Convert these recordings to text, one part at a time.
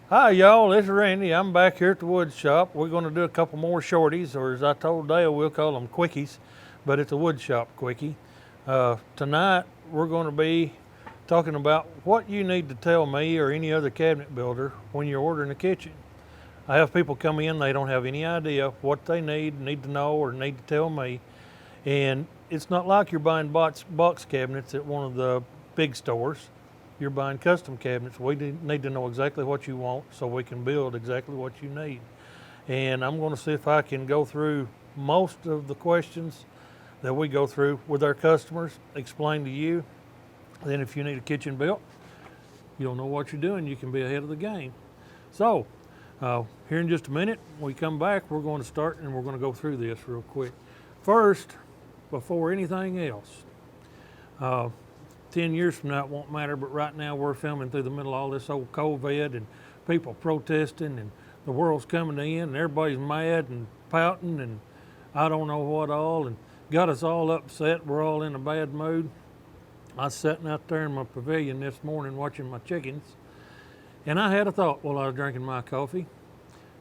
Hi y'all, this is Randy. I'm back here at the wood shop. We're going to do a couple more shorties, or as I told Dale, we'll call them quickies, but it's a wood shop quickie. Tonight we're going to be talking about what you need to tell me or any other cabinet builder when you're ordering a kitchen. I have people come in, they don't have any idea what they need to know, or need to tell me. And it's not like you're buying box cabinets at one of the big stores. You're buying custom cabinets. We need to know exactly what you want so we can build exactly what you need. And I'm going to see if I can go through most of the questions that we go through with our customers, explain to you. Then if you need a kitchen built, you don't know what you're doing, you can be ahead of the game. So here in just a minute, when we come back, we're going to start and we're going to go through this real quick. First, before anything else, 10 years from now it won't matter, but right now we're filming through the middle of all this old COVID and people protesting and the world's coming in and everybody's mad and pouting and I don't know what all, and got us all upset. We're all in a bad mood. I was sitting out there in my pavilion this morning watching my chickens, and I had a thought while I was drinking my coffee.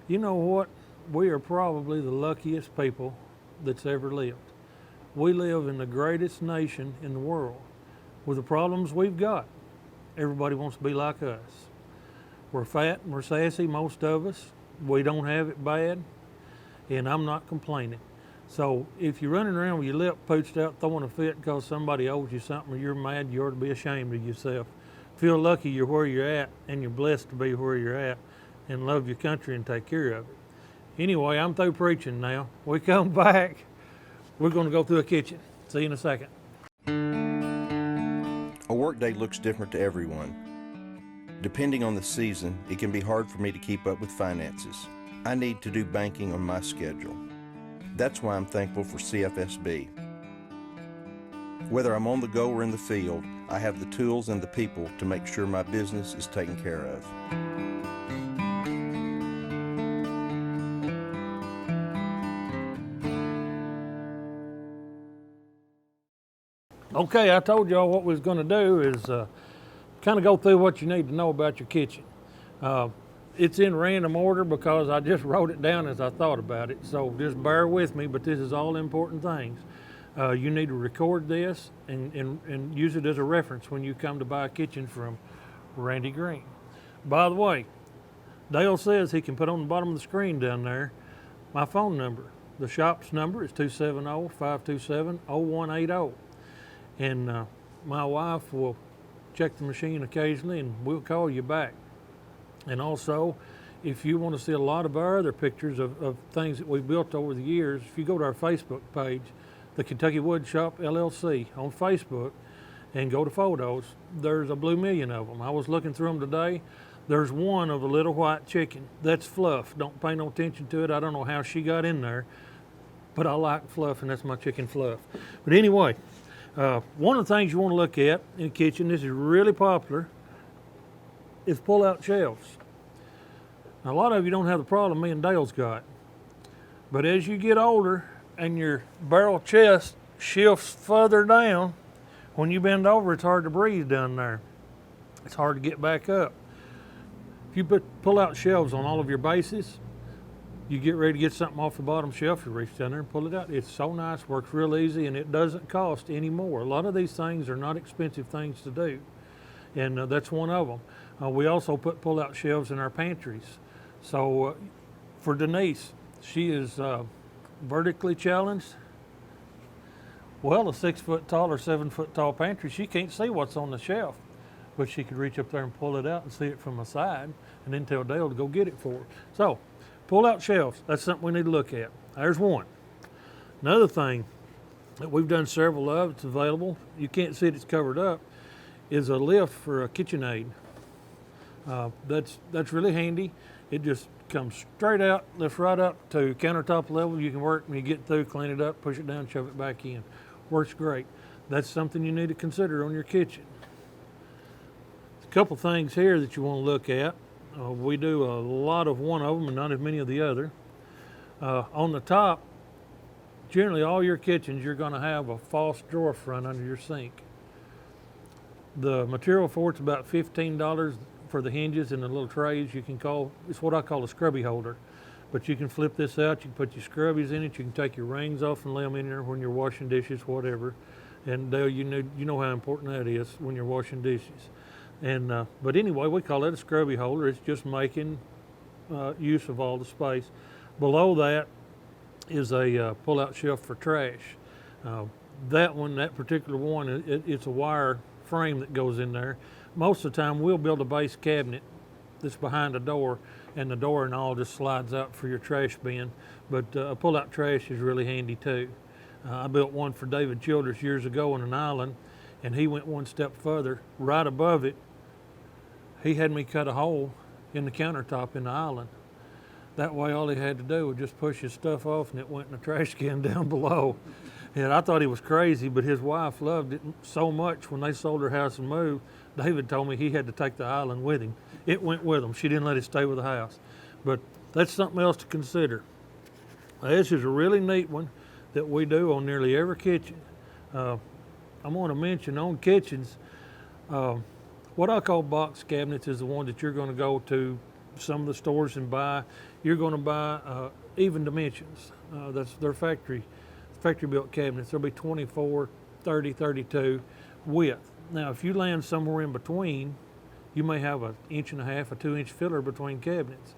You know what? We are probably the luckiest people that's ever lived. We live in the greatest nation in the world. With the problems we've got, everybody wants to be like us. We're fat and we're sassy, most of us. We don't have it bad, and I'm not complaining. So if you're running around with your lip pooched out throwing a fit because somebody owes you something or you're mad, you ought to be ashamed of yourself. Feel lucky you're where you're at, and you're blessed to be where you're at, and love your country and take care of it. Anyway, I'm through preaching now. We come back, we're going to go through a kitchen. See you in a second. A workday looks different to everyone. Depending on the season, it can be hard for me to keep up with finances. I need to do banking on my schedule. That's why I'm thankful for CFSB. Whether I'm on the go or in the field, I have the tools and the people to make sure my business is taken care of. Okay, I told y'all what we was going to do is kind of go through what you need to know about your kitchen. It's in random order because I just wrote it down as I thought about it, so just bear with me, but this is all important things. You need to record this and use it as a reference when you come to buy a kitchen from Randy Green. By the way, Dale says he can put on the bottom of the screen down there my phone number. The shop's number is 270-527-0180. And my wife will check the machine occasionally and we'll call you back. And also, if you want to see a lot of our other pictures of things that we've built over the years, if you go to our Facebook page, the Kentucky Wood Shop LLC on Facebook, and go to photos, there's a blue million of them. I was looking through them today. There's one of a little white chicken. That's Fluff. Don't pay no attention to it. I don't know how she got in there, but I like Fluff, and that's my chicken Fluff. But anyway, one of the things you want to look at in the kitchen, this is really popular, is pull-out shelves. Now, a lot of you don't have the problem me and Dale's got, but as you get older and your barrel chest shifts further down, when you bend over, it's hard to breathe down there. It's hard to get back up. If you put pull-out shelves on all of your bases, you get ready to get something off the bottom shelf, you reach down there and pull it out. It's so nice, works real easy, and it doesn't cost any more. A lot of these things are not expensive things to do, and that's one of them. We also put pull-out shelves in our pantries. So for Denise, she is vertically challenged. Well, a 6 foot tall or 7 foot tall pantry, she can't see what's on the shelf, but she could reach up there and pull it out and see it from the side, and then tell Dale to go get it for her. So, pull-out shelves, that's something we need to look at. There's one. Another thing that we've done several of, it's available, you can't see it, it's covered up, is a lift for a KitchenAid. That's really handy. It just comes straight out, lifts right up to countertop level. You can work when you get through, clean it up, push it down, shove it back in. Works great. That's something you need to consider on your kitchen. A couple things here that you want to look at. We do a lot of one of them and not as many of the other. On the top, generally all your kitchens, you're going to have a false drawer front under your sink. The material for it's about $15. for the hinges and the little trays. It's what I call a scrubby holder. But you can flip this out, you can put your scrubbies in it, you can take your rings off and lay them in there when you're washing dishes, whatever. And Dale, you know how important that is when you're washing dishes. And but anyway, we call it a scrubby holder. It's just making use of all the space. Below that is a pull-out shelf for trash. That particular one, it's a wire frame that goes in there. Most of the time, we'll build a base cabinet that's behind the door, and the door and all just slides out for your trash bin. But a pull-out trash is really handy too. I built one for David Childers years ago on an island, and he went one step further. Right above it, he had me cut a hole in the countertop in the island. That way, all he had to do was just push his stuff off, and it went in the trash can down below. And I thought he was crazy, but his wife loved it so much. When they sold their house and moved, David told me he had to take the island with him. It went with him. She didn't let it stay with the house. But that's something else to consider. This is a really neat one that we do on nearly every kitchen. I'm going to mention on kitchens, what I call box cabinets is the one that you're going to go to some of the stores and buy. You're going to buy even dimensions. That's their factory built cabinets. There'll be 24, 30, 32 width. Now, if you land somewhere in between, you may have an 1.5 inch, a 2-inch filler between cabinets.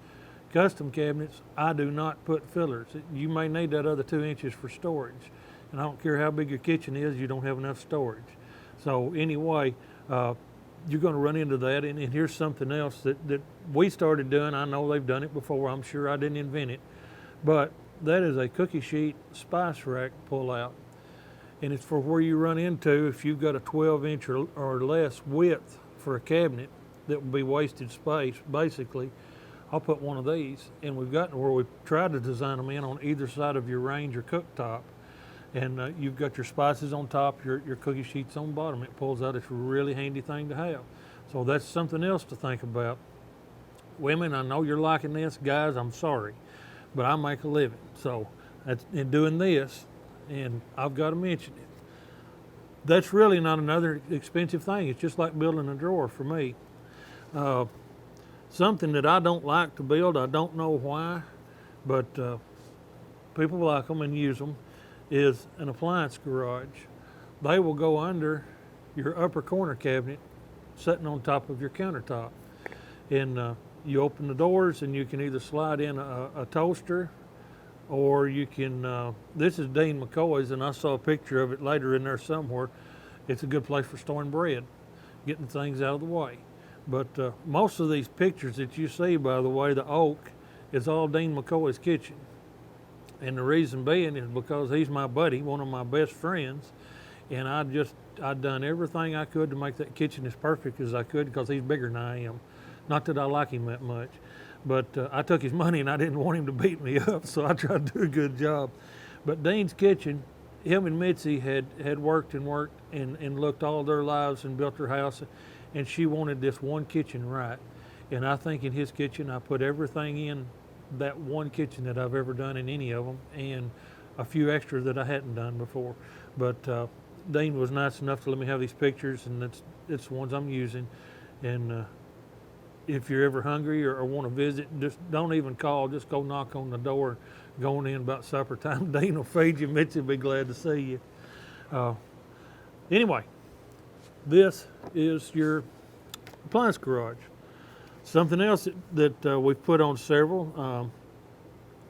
Custom cabinets, I do not put fillers. You may need that other 2 inches for storage. And I don't care how big your kitchen is, you don't have enough storage. So anyway, you're going to run into that. And here's something else that we started doing. I know they've done it before. I'm sure I didn't invent it. But that is a cookie sheet spice rack pull out. And it's for where you run into if you've got a 12-inch or less width for a cabinet that would be wasted space, basically. I'll put one of these, and we've gotten where we've tried to design them in on either side of your range or cooktop. And you've got your spices on top, your cookie sheets on bottom. It pulls out. It's a really handy thing to have. So that's something else to think about. Women, I know you're liking this. Guys, I'm sorry, but I make a living. So in doing this, and I've got to mention it. That's really not another expensive thing. It's just like building a drawer for me. Something that I don't like to build, I don't know why, but people like them and use them, is an appliance garage. They will go under your upper corner cabinet sitting on top of your countertop. And you open the doors and you can either slide in a toaster, or you can, this is Dean McCoy's, and I saw a picture of it later in there somewhere. It's a good place for storing bread, getting things out of the way. But most of these pictures that you see, by the way, the oak is all Dean McCoy's kitchen. And the reason being is because he's my buddy, one of my best friends, and I'd done everything I could to make that kitchen as perfect as I could, because he's bigger than I am. Not that I like him that much, but I took his money and I didn't want him to beat me up, so I tried to do a good job. But Dean's kitchen, him and Mitzi had worked and looked all their lives and built their house, and she wanted this one kitchen right. And I think in his kitchen, I put everything in that one kitchen that I've ever done in any of them, and a few extra that I hadn't done before. But Dean was nice enough to let me have these pictures, and it's the ones I'm using. And if you're ever hungry or want to visit, just don't even call. Just go knock on the door. Going in about supper time. Dean will feed you. Mitzi will be glad to see you. Anyway, this is your appliance garage. Something else that we've put on several.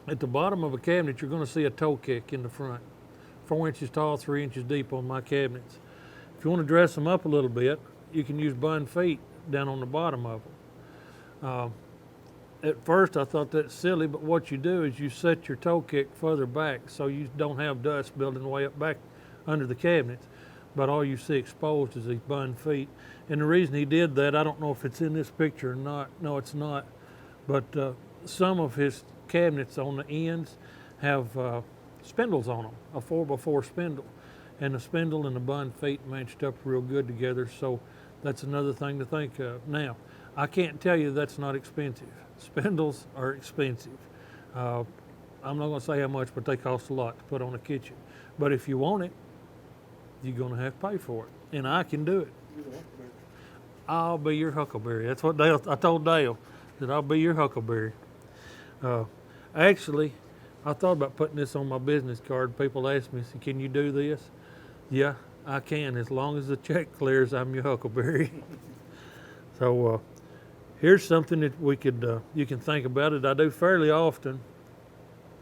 At the bottom of a cabinet, you're going to see a toe kick in the front. 4 inches tall, 3 inches deep on my cabinets. If you want to dress them up a little bit, you can use bun feet down on the bottom of them. At first I thought that's silly, but what you do is you set your toe kick further back so you don't have dust building way up back under the cabinets, but all you see exposed is these bun feet. And the reason he did that, I don't know if it's in this picture or not. No, it's not. But some of his cabinets on the ends have spindles on them, a 4x4 spindle. And the spindle and the bun feet matched up real good together, so that's another thing to think of. Now, I can't tell you that's not expensive. Spindles are expensive. I'm not going to say how much, but they cost a lot to put on a kitchen. But if you want it, you're going to have to pay for it. And I can do it. I'll be your huckleberry. That's what I told Dale, that I'll be your huckleberry. Uh, Actually, I thought about putting this on my business card. People ask me, can you do this? Yeah, I can. As long as the check clears, I'm your huckleberry. So here's something that you can think about it. I do fairly often.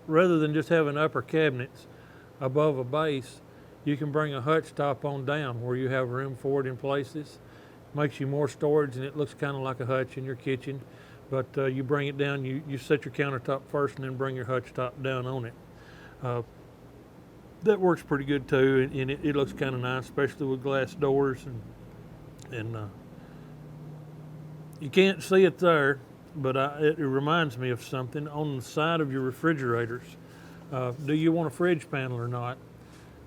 Rather than just having upper cabinets above a base, you can bring a hutch top on down where you have room for it in places. Makes you more storage, and it looks kind of like a hutch in your kitchen. But you bring it down, you set your countertop first and then bring your hutch top down on it. That works pretty good too, and it looks kind of nice, especially with glass doors. And you can't see it there, but it reminds me of something. On the side of your refrigerators, do you want a fridge panel or not?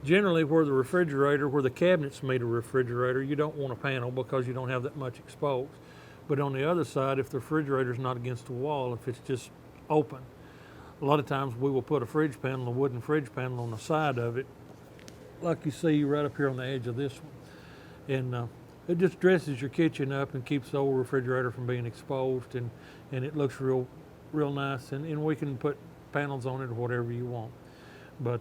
Generally, where the cabinets meet a refrigerator, you don't want a panel because you don't have that much exposed. But on the other side, if the refrigerator's not against the wall, if it's just open, a lot of times we will put a wooden fridge panel on the side of it, like you see right up here on the edge of this one. And it just dresses your kitchen up and keeps the old refrigerator from being exposed, and it looks real nice. And we can put panels on it or whatever you want. But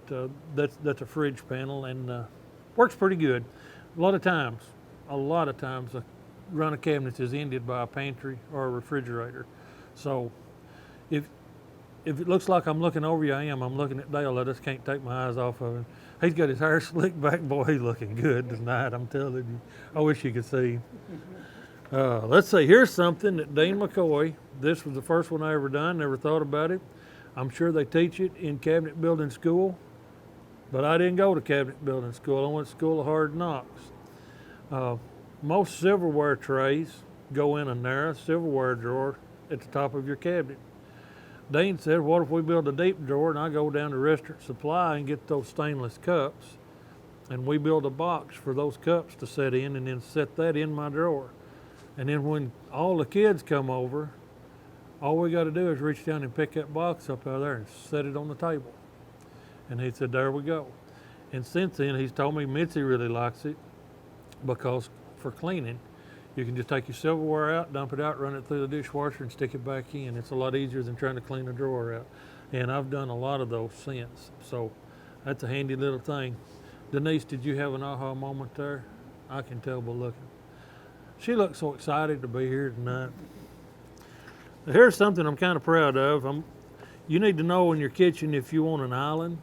that's a fridge panel, and works pretty good. A lot of times, a run of cabinets is ended by a pantry or a refrigerator. So if it looks like I'm looking over you, I'm looking at Dale. I just can't take my eyes off of him. He's got his hair slicked back. Boy, he's looking good tonight, I'm telling you. I wish you could see him. Let's see, here's something that Dean McCoy, this was the first one I ever done, never thought about it. I'm sure they teach it in cabinet building school, but I didn't go to cabinet building school. I went to school of hard knocks. Most silverware trays go in a narrow silverware drawer at the top of your cabinet. Dean said, what if we build a deep drawer and I go down to Restaurant Supply and get those stainless cups, and we build a box for those cups to set in, and then set that in my drawer. And then when all the kids come over, all we got to do is reach down and pick that box up out of there and set it on the table. And he said, there we go. And since then, he's told me Mitzi really likes it because for cleaning, you can just take your silverware out, dump it out, run it through the dishwasher, and stick it back in. It's a lot easier than trying to clean a drawer out. And I've done a lot of those since. So that's a handy little thing. Denise, did you have an aha moment there? I can tell by looking. She looks so excited to be here tonight. Here's something I'm kind of proud of. You need to know in your kitchen if you want an island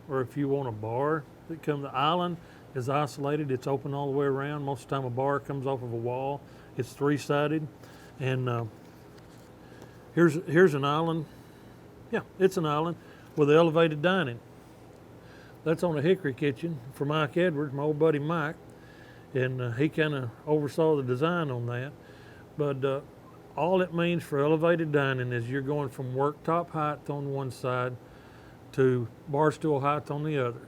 or if you want a bar. The island is isolated. It's open all the way around. Most of the time a bar comes off of a wall. It's three-sided. And here's an island. Yeah, it's an island with elevated dining. That's on a hickory kitchen for Mike Edwards, my old buddy Mike. And he kind of oversaw the design on that. But all it means for elevated dining is you're going from worktop height on one side to bar stool height on the other.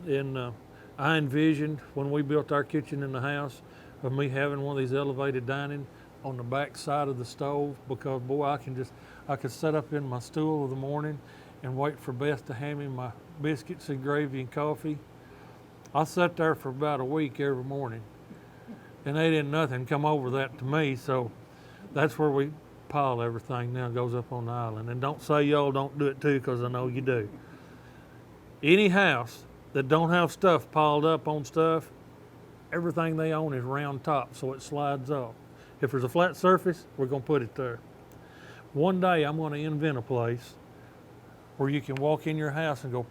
And I envisioned when we built our kitchen in the house of me having one of these elevated dining on the back side of the stove, because boy, I could sit up in my stool in the morning and wait for Beth to hand me my biscuits and gravy and coffee. I sat there for about a week every morning, and they didn't nothing come over that to me. So that's where we pile everything now, goes up on the island. And don't say y'all don't do it too, because I know you do. Any house that don't have stuff piled up on stuff, everything they own is round top, so it slides off. If there's a flat surface, we're going to put it there. One day I'm going to invent a place where you can walk in your house and go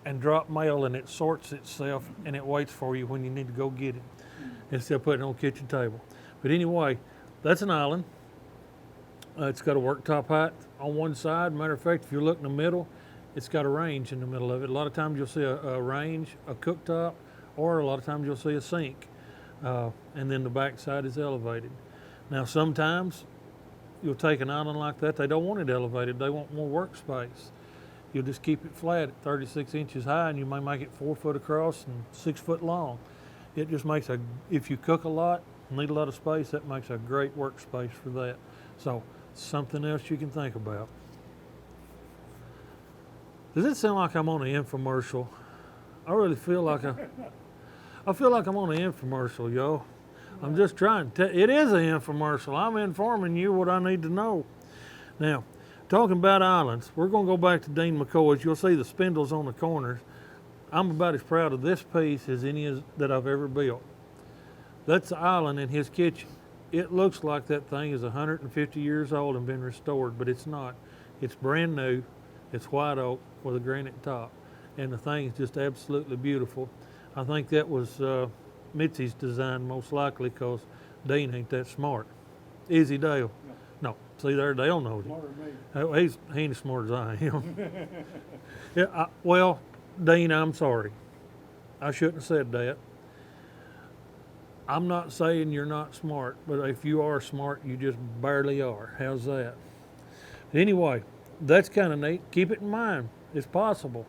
and drop mail, and it sorts itself and it waits for you when you need to go get it, instead of putting it on the kitchen table. But anyway, that's an island. It's got a worktop height on one side. Matter of fact, if you look in the middle, it's got a range in the middle of it. A lot of times you'll see a range, a cooktop, or a lot of times you'll see a sink. And then the back side is elevated. Now sometimes you'll take an island like that, they don't want it elevated, they want more workspace. You'll just keep it flat at 36 inches high, and you may make it 4 foot across and 6 foot long. It just makes if you cook a lot, need a lot of space, that makes a great workspace for that. So something else you can think about. Does it sound like I'm on an infomercial? I really feel like I feel like I'm on an infomercial, y'all. I'm just trying to, it is an infomercial. I'm informing you what I need to know. Now, talking about islands, we're gonna go back to Dean McCoy's. You'll see the spindles on the corners. I'm about as proud of this piece as any that I've ever built. That's the island in his kitchen. It looks like that thing is 150 years old and been restored, but it's not. It's brand new. It's white oak with a granite top, and the thing is just absolutely beautiful. I think that was Mitzi's design most likely, because Dean ain't that smart. Is he, Dale? No. See there, Dale knows it. He ain't as smart as I am. Yeah, well, Dean, I'm sorry. I shouldn't have said that. I'm not saying you're not smart, but if you are smart, you just barely are. How's that? Anyway, that's kind of neat. Keep it in mind. It's possible.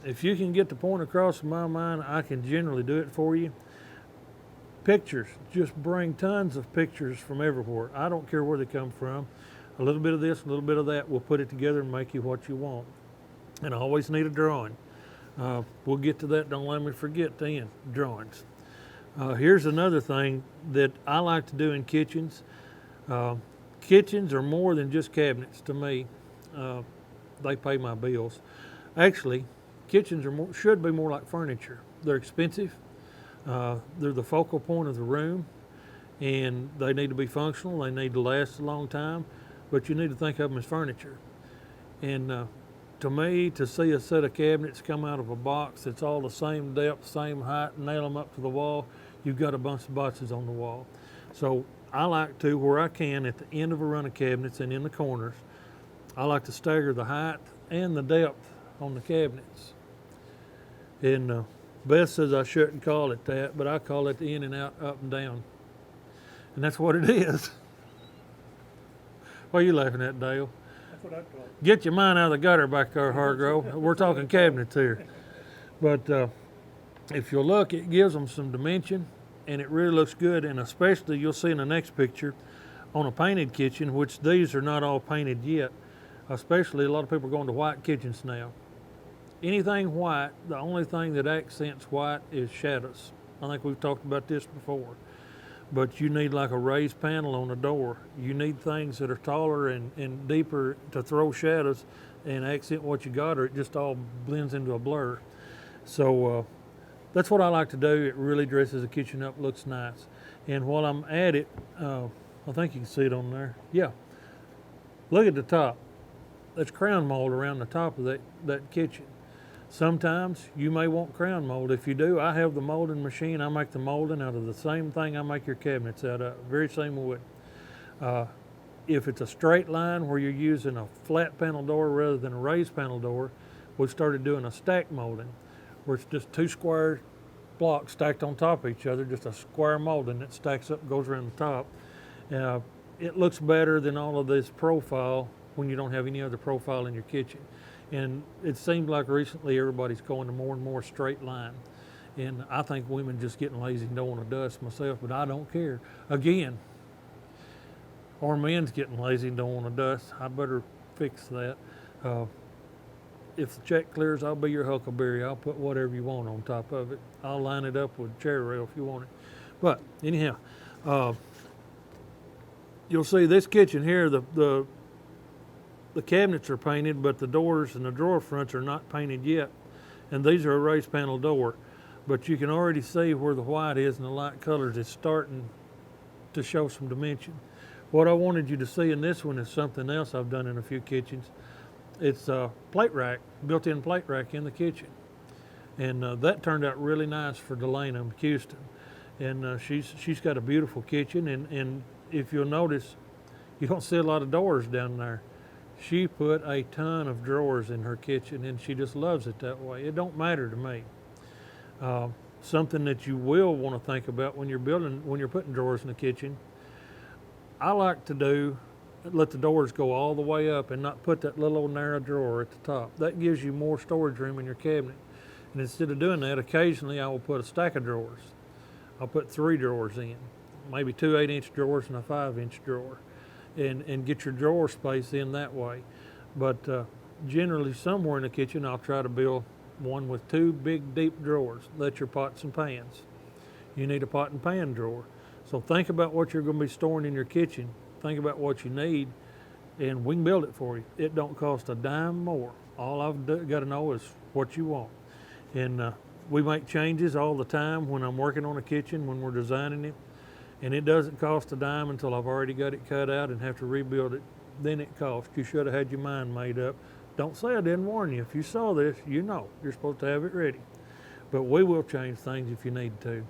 If you can get the point across in my mind, I can generally do it for you. Pictures. Just bring tons of pictures from everywhere. I don't care where they come from. A little bit of this, a little bit of that. We'll put it together and make you what you want. And I always need a drawing. We'll get to that. Don't let me forget then. Drawings. Here's another thing that I like to do in kitchens. Kitchens are more than just cabinets to me. They pay my bills. Actually, kitchens should be more like furniture. They're expensive. They're the focal point of the room, and they need to be functional. They need to last a long time, but you need to think of them as furniture. And to me, to see a set of cabinets come out of a box that's all the same depth, same height, nail them up to the wall, you've got a bunch of boxes on the wall. So I like to, where I can, at the end of a run of cabinets and in the corners, I like to stagger the height and the depth on the cabinets. And Beth says I shouldn't call it that, but I call it the in and out, up and down. And that's what it is. What are you laughing at, Dale? That's what I call it. Get your mind out of the gutter back there, Hargrove. We're talking cabinets here. But if you'll look, it gives them some dimension, and it really looks good. And especially, you'll see in the next picture, on a painted kitchen, which these are not all painted yet. Especially, a lot of people are going to white kitchens now. Anything white, the only thing that accents white is shadows. I think we've talked about this before. But you need like a raised panel on a door. You need things that are taller and deeper to throw shadows and accent what you got, or it just all blends into a blur. So that's what I like to do. It really dresses the kitchen up, looks nice. And while I'm at it, I think you can see it on there. Yeah. Look at the top. That's crown mold around the top of that kitchen. Sometimes you may want crown mold. If you do, I have the molding machine. I make the molding out of the same thing I make your cabinets out of, very same wood. If it's a straight line where you're using a flat panel door rather than a raised panel door, we started doing a stack molding, where it's just two square blocks stacked on top of each other, just a square molding that stacks up and goes around the top. It looks better than all of this profile when you don't have any other profile in your kitchen. And it seems like recently everybody's going to more and more straight line. And I think women just getting lazy and don't want to dust myself, but I don't care. Again, or men's getting lazy and don't want to dust. I better fix that. If the check clears, I'll be your huckleberry. I'll put whatever you want on top of it. I'll line it up with chair rail if you want it. But anyhow, you'll see this kitchen here, the cabinets are painted, but the doors and the drawer fronts are not painted yet. And these are a raised panel door. But you can already see where the white is and the light colors is starting to show some dimension. What I wanted you to see in this one is something else I've done in a few kitchens. It's a plate rack, built-in plate rack in the kitchen. And that turned out really nice for Delana McHouston. And she's got a beautiful kitchen. And if you'll notice, you don't see a lot of doors down there. She put a ton of drawers in her kitchen, and she just loves it that way. It don't matter to me. Something that you will want to think about when you're putting drawers in the kitchen, I like to let the doors go all the way up and not put that little old narrow drawer at the top. That gives you more storage room in your cabinet. And instead of doing that, occasionally I will put a stack of drawers. I'll put 3 drawers in, maybe 2 8-inch drawers and a 5-inch drawer. And get your drawer space in that way. But generally somewhere in the kitchen I'll try to build one with 2 big deep drawers. Let your pots and pans. you need a pot and pan drawer. So think about what you're going to be storing in your kitchen. Think about what you need, and we can build it for you. It don't cost a dime more. All I've got to know is what you want. And we make changes all the time when I'm working on a kitchen, when we're designing it. And it doesn't cost a dime until I've already got it cut out and have to rebuild it. Then it costs. You should have had your mind made up. Don't say I didn't warn you. If you saw this, you know you're supposed to have it ready. But we will change things if you need to.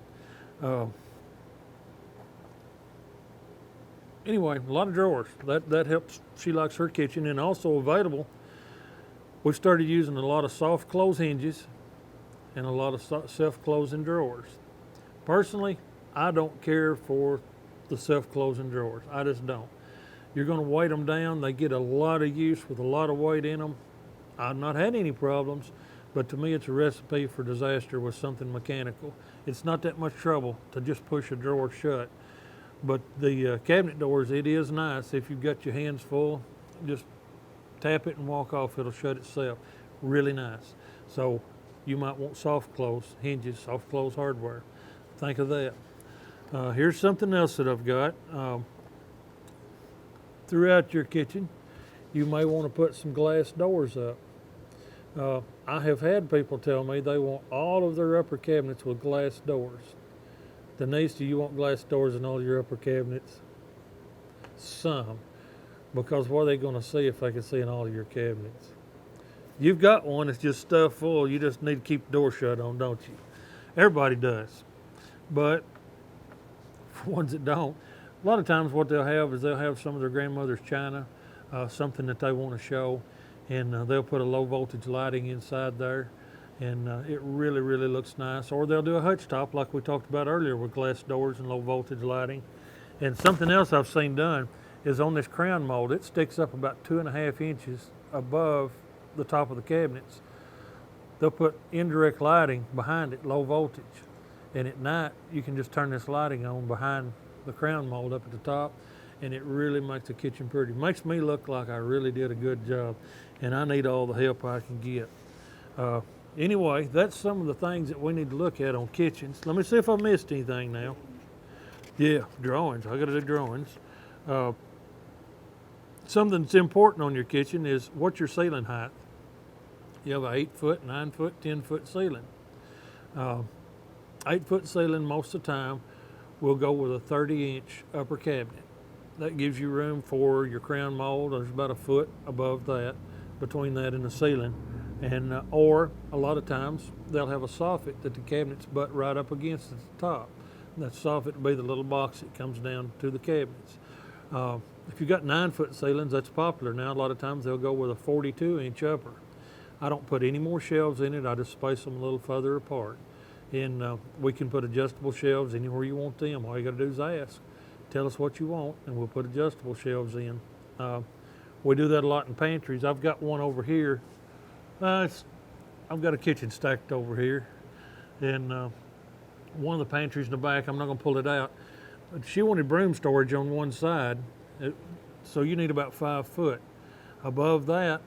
Anyway, a lot of drawers. That helps. She likes her kitchen. And also available, we've started using a lot of soft close hinges and a lot of self-closing drawers. Personally, I don't care for the self-closing drawers. I just don't. You're going to weight them down. They get a lot of use with a lot of weight in them. I've not had any problems, but to me it's a recipe for disaster with something mechanical. It's not that much trouble to just push a drawer shut. But the cabinet doors, it is nice. If you've got your hands full, just tap it and walk off. It'll shut itself. Really nice. So you might want soft close hinges, soft close hardware. Think of that. Here's something else that I've got. Throughout your kitchen, you may want to put some glass doors up. I have had people tell me they want all of their upper cabinets with glass doors. Denise, do you want glass doors in all your upper cabinets? Some. Because what are they going to see if they can see in all of your cabinets? You've got one that's just stuffed full. You just need to keep the door shut on, don't you? Everybody does. But for ones that don't, a lot of times what they'll have is they'll have some of their grandmother's china, something that they want to show, and they'll put a low voltage lighting inside there, and it really, really looks nice. Or they'll do a hutch top like we talked about earlier with glass doors and low voltage lighting. And something else I've seen done is on this crown mold, it sticks up about 2.5 inches above the top of the cabinets. They'll put indirect lighting behind it, low voltage. And at night, you can just turn this lighting on behind the crown mold up at the top, and it really makes the kitchen pretty. Makes me look like I really did a good job, and I need all the help I can get. Anyway, that's some of the things that we need to look at on kitchens. Let me see if I missed anything now. Yeah, drawings. I got to do drawings. Something that's important on your kitchen is what's your ceiling height. You have an 8-foot, 9-foot, 10-foot ceiling. 8-foot ceiling most of the time we'll go with a 30-inch upper cabinet. That gives you room for your crown mold. There's about a foot above that, between that and the ceiling. And or a lot of times they'll have a soffit that the cabinets butt right up against at the top. And that soffit will be the little box that comes down to the cabinets. If you've got 9-foot ceilings, that's popular now. A lot of times they'll go with a 42-inch upper. I don't put any more shelves in it. I just space them a little further apart. And we can put adjustable shelves anywhere you want them. All you got to do is ask. Tell us what you want, and we'll put adjustable shelves in. We do that a lot in pantries. I've got one over here. I've got a kitchen stacked over here. And one of the pantries in the back, I'm not going to pull it out. But she wanted broom storage on one side, so you need about 5 foot. Above that,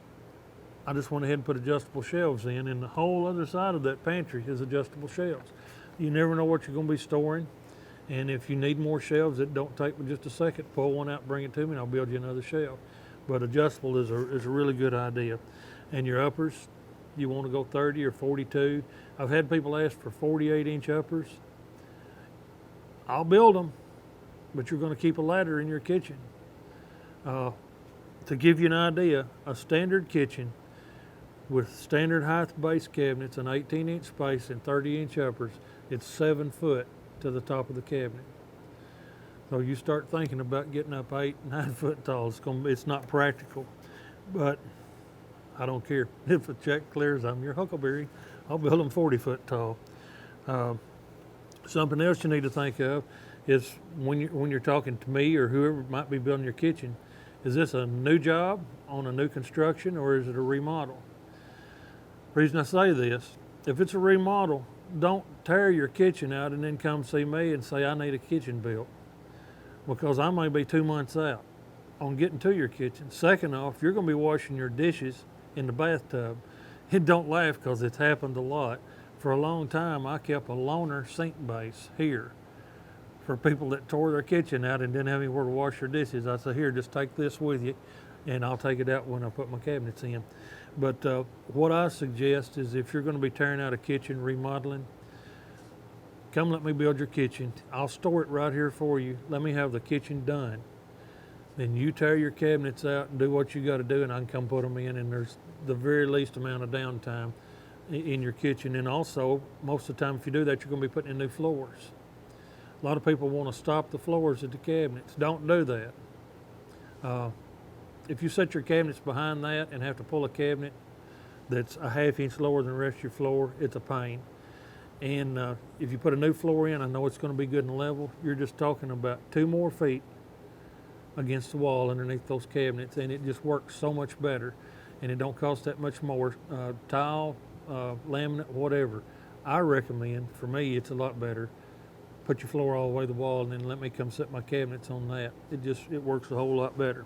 I just went ahead and put adjustable shelves in, and the whole other side of that pantry is adjustable shelves. You never know what you're going to be storing, and if you need more shelves, it don't take me just a second. Pull one out, bring it to me, and I'll build you another shelf. But adjustable is a really good idea. And your uppers, you want to go 30 or 42. I've had people ask for 48-inch uppers. I'll build them, but you're going to keep a ladder in your kitchen. To give you an idea, a standard kitchen with standard height base cabinets, an 18-inch space, and 30-inch uppers, it's 7 foot to the top of the cabinet. So you start thinking about getting up 8, 9 foot tall. It's not practical, but I don't care. If a check clears, I'm your Huckleberry. I'll build them 40 foot tall. Something else you need to think of is when you're talking to me or whoever might be building your kitchen, is this a new job on a new construction or is it a remodel? Reason I say this, if it's a remodel, don't tear your kitchen out and then come see me and say I need a kitchen built, because I may be 2 months out on getting to your kitchen. Second off, you're going to be washing your dishes in the bathtub. And don't laugh, because it's happened a lot. For a long time, I kept a loaner sink base here for people that tore their kitchen out and didn't have anywhere to wash their dishes. I said, here, just take this with you, and I'll take it out when I put my cabinets in. But what I suggest is if you're going to be tearing out a kitchen, remodeling, come let me build your kitchen. I'll store it right here for you. Let me have the kitchen done. Then you tear your cabinets out and do what you got to do, and I can come put them in, and there's the very least amount of downtime in your kitchen. And also, most of the time, if you do that, you're going to be putting in new floors. A lot of people want to stop the floors at the cabinets. Don't do that. If you set your cabinets behind that and have to pull a cabinet that's a ½ inch lower than the rest of your floor, it's a pain. And if you put a new floor in, I know it's going to be good and level. You're just talking about 2 more feet against the wall underneath those cabinets, and it just works so much better, and it don't cost that much more. Tile, laminate, whatever. I recommend, for me, it's a lot better. Put your floor all the way to the wall, and then let me come set my cabinets on that. It works a whole lot better.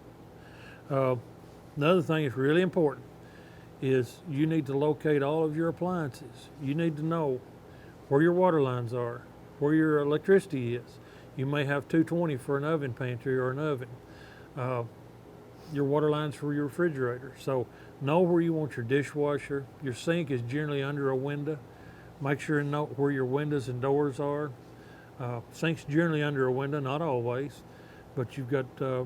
Another thing that's really important is you need to locate all of your appliances. You need to know where your water lines are, where your electricity is. You may have 220 for an oven pantry or an oven. Your water lines for your refrigerator. So know where you want your dishwasher. Your sink is generally under a window. Make sure and know where your windows and doors are. Sink's generally under a window, not always, but you've got a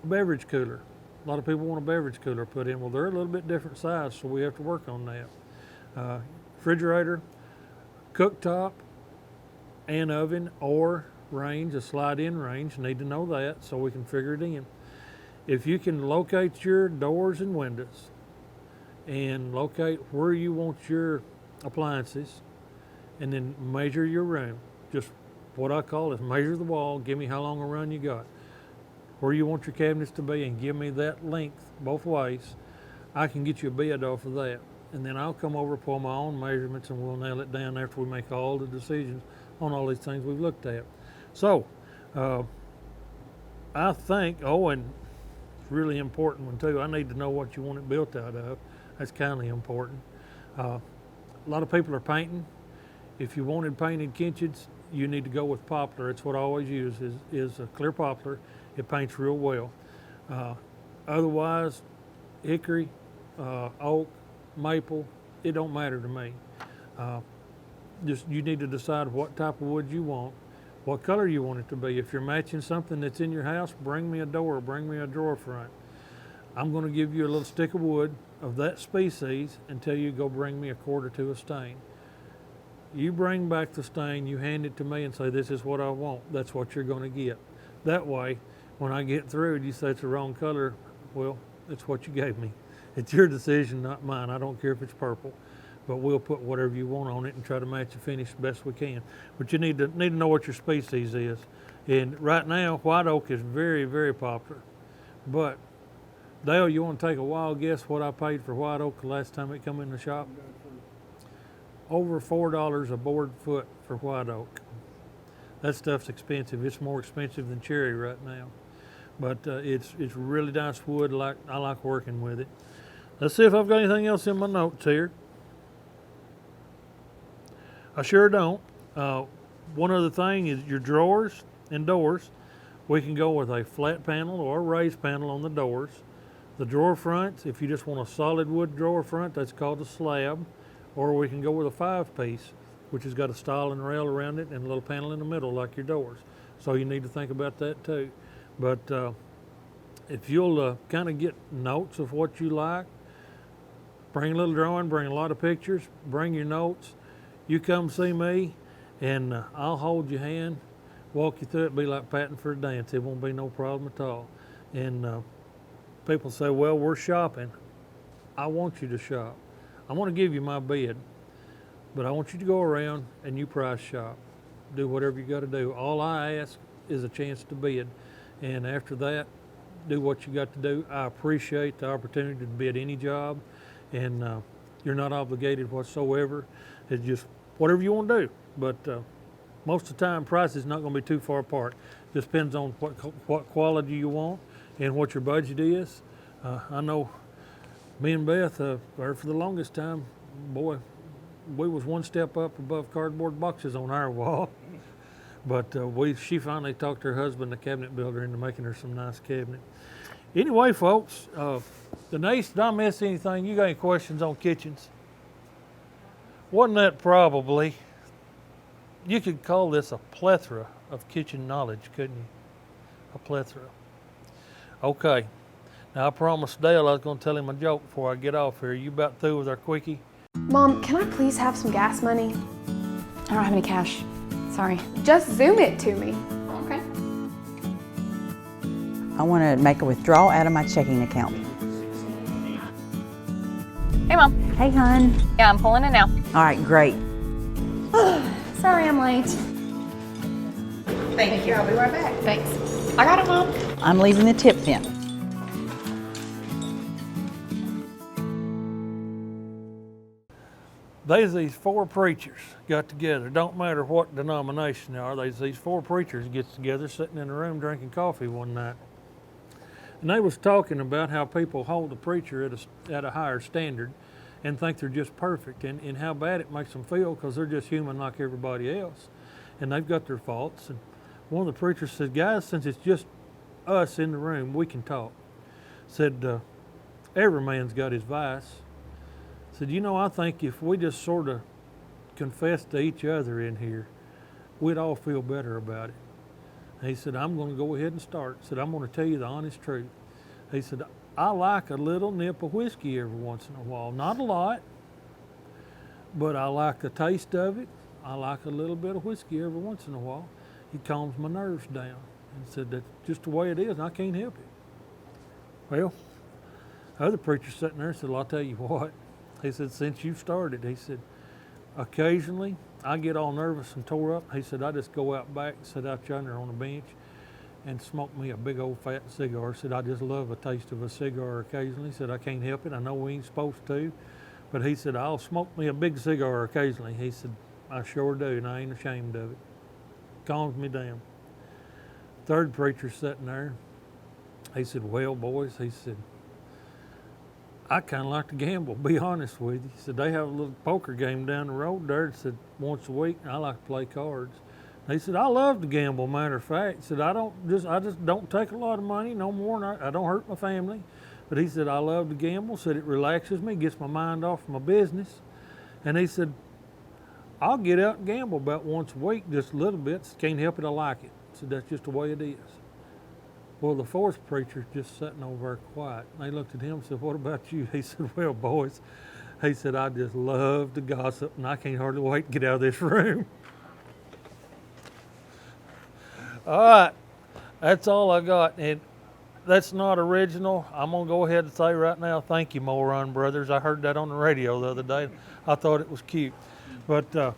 beverage cooler. A lot of people want a beverage cooler put in. Well, they're a little bit different size, so we have to work on that. Refrigerator, cooktop, and oven or range, a slide-in range. Need to know that so we can figure it in. If you can locate your doors and windows and locate where you want your appliances and then measure your room, just what I call is measure the wall, give me how long a run you got, where you want your cabinets to be, and give me that length both ways, I can get you a bid off of that. And then I'll come over, pull my own measurements, and we'll nail it down after we make all the decisions on all these things we've looked at. So, I think, and it's really important one too, I need to know what you want it built out of. That's kind of important. A lot of people are painting. If you wanted painted kitchens, you need to go with poplar. It's what I always use is a clear poplar. It paints real well. Otherwise, hickory, oak, maple, it don't matter to me. Just you need to decide what type of wood you want, what color you want it to be. If you're matching something that's in your house, bring me a door, bring me a drawer front. I'm going to give you a little stick of wood of that species and tell you go bring me a cord or 2 of stain. You bring back the stain, you hand it to me and say, this is what I want. That's what you're going to get. That way, when I get through and you say it's the wrong color, well, it's what you gave me. It's your decision, not mine. I don't care if it's purple, but we'll put whatever you want on it and try to match the finish the best we can. But you need to know what your species is. And right now, white oak is very, very popular. But Dale, you want to take a wild guess what I paid for white oak the last time it come in the shop? Over $4 a board foot for white oak. That stuff's expensive. It's more expensive than cherry right now. But it's really nice wood. I like working with it. Let's see if I've got anything else in my notes here. I sure don't. One other thing is your drawers and doors. We can go with a flat panel or a raised panel on the doors. The drawer fronts, if you just want a solid wood drawer front, that's called a slab. Or we can go with a 5-piece, which has got a stile and rail around it and a little panel in the middle like your doors. So you need to think about that too. But if you'll kind of get notes of what you like, bring a little drawing, bring a lot of pictures, bring your notes. You come see me and I'll hold your hand, walk you through it, be like patting for a dance. It won't be no problem at all. And people say, well, we're shopping. I want you to shop. I want to give you my bid, but I want you to go around and you price shop. Do whatever you got to do. All I ask is a chance to bid. And after that, do what you got to do. I appreciate the opportunity to bid any job, and you're not obligated whatsoever. It's just whatever you want to do. But most of the time, price is not going to be too far apart. Just depends on what quality you want and what your budget is. I know me and Beth, for the longest time, boy, we was one step up above cardboard boxes on our wall. But she finally talked her husband, the cabinet builder, into making her some nice cabinet. Anyway, folks, Denise, did I miss anything? You got any questions on kitchens? Wasn't that probably, you could call this a plethora of kitchen knowledge, couldn't you? A plethora. Okay. Now, I promised Dale I was going to tell him a joke before I get off here. You about through with our quickie? Mom, can I please have some gas money? I don't have any cash. Sorry. Just Zoom it to me. Okay. I want to make a withdrawal out of my checking account. Hey, Mom. Hey, hon. Yeah, I'm pulling it now. All right, great. Sorry I'm late. Thank you. I'll be right back. Thanks. I got it, Mom. I'm leaving the tip then. There's these four preachers got together. Don't matter what denomination they are. There's these four preachers gets together sitting in a room drinking coffee one night. And they was talking about how people hold the preacher at a higher standard and think they're just perfect, and how bad it makes them feel because they're just human like everybody else. And they've got their faults. And one of the preachers said, guys, since it's just us in the room, we can talk. Said, every man's got his vice. Said, you know, I think if we just sort of confess to each other in here, we'd all feel better about it. He said, I'm going to go ahead and start. Said, I'm going to tell you the honest truth. He said, I like a little nip of whiskey every once in a while. Not a lot, but I like the taste of it. I like a little bit of whiskey every once in a while. It calms my nerves down. And said, that's just the way it is, and I can't help it. Well, the other preacher sitting there said, well, I'll tell you what. He said, since you started, he said, occasionally I get all nervous and tore up. He said, I just go out back and sit out yonder on the bench and smoke me a big old fat cigar. Said, I just love a taste of a cigar occasionally. Said, I can't help it. I know we ain't supposed to. But he said, I'll smoke me a big cigar occasionally. He said, I sure do, and I ain't ashamed of it. Calms me down. Third preacher sitting there, he said, well, boys, he said, I kind of like to gamble, be honest with you. He said, they have a little poker game down the road there. He said, once a week, and I like to play cards. And he said, I love to gamble, matter of fact. He said, I just don't take a lot of money, no more, and I don't hurt my family. But he said, I love to gamble. Said, it relaxes me, gets my mind off my business. And he said, I'll get out and gamble about once a week, just a little bit. Can't help it, I like it. Said, that's just the way it is. Well, the fourth preacher's just sitting over there quiet. And they looked at him and said, what about you? He said, well, boys, he said, I just love to gossip, and I can't hardly wait to get out of this room. All right, that's all I got. And that's not original. I'm going to go ahead and say right now, thank you, Moron Brothers. I heard that on the radio the other day. I thought it was cute. But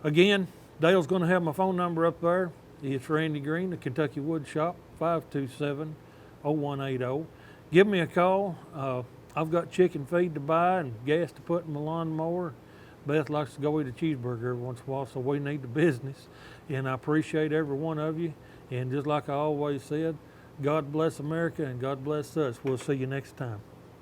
again, Dale's going to have my phone number up there. It's Randy Green, the Kentucky Wood Shop, 527-0180. Give me a call. I've got chicken feed to buy and gas to put in my lawnmower. Beth likes to go eat a cheeseburger every once in a while, so we need the business. And I appreciate every one of you. And just like I always said, God bless America and God bless us. We'll see you next time.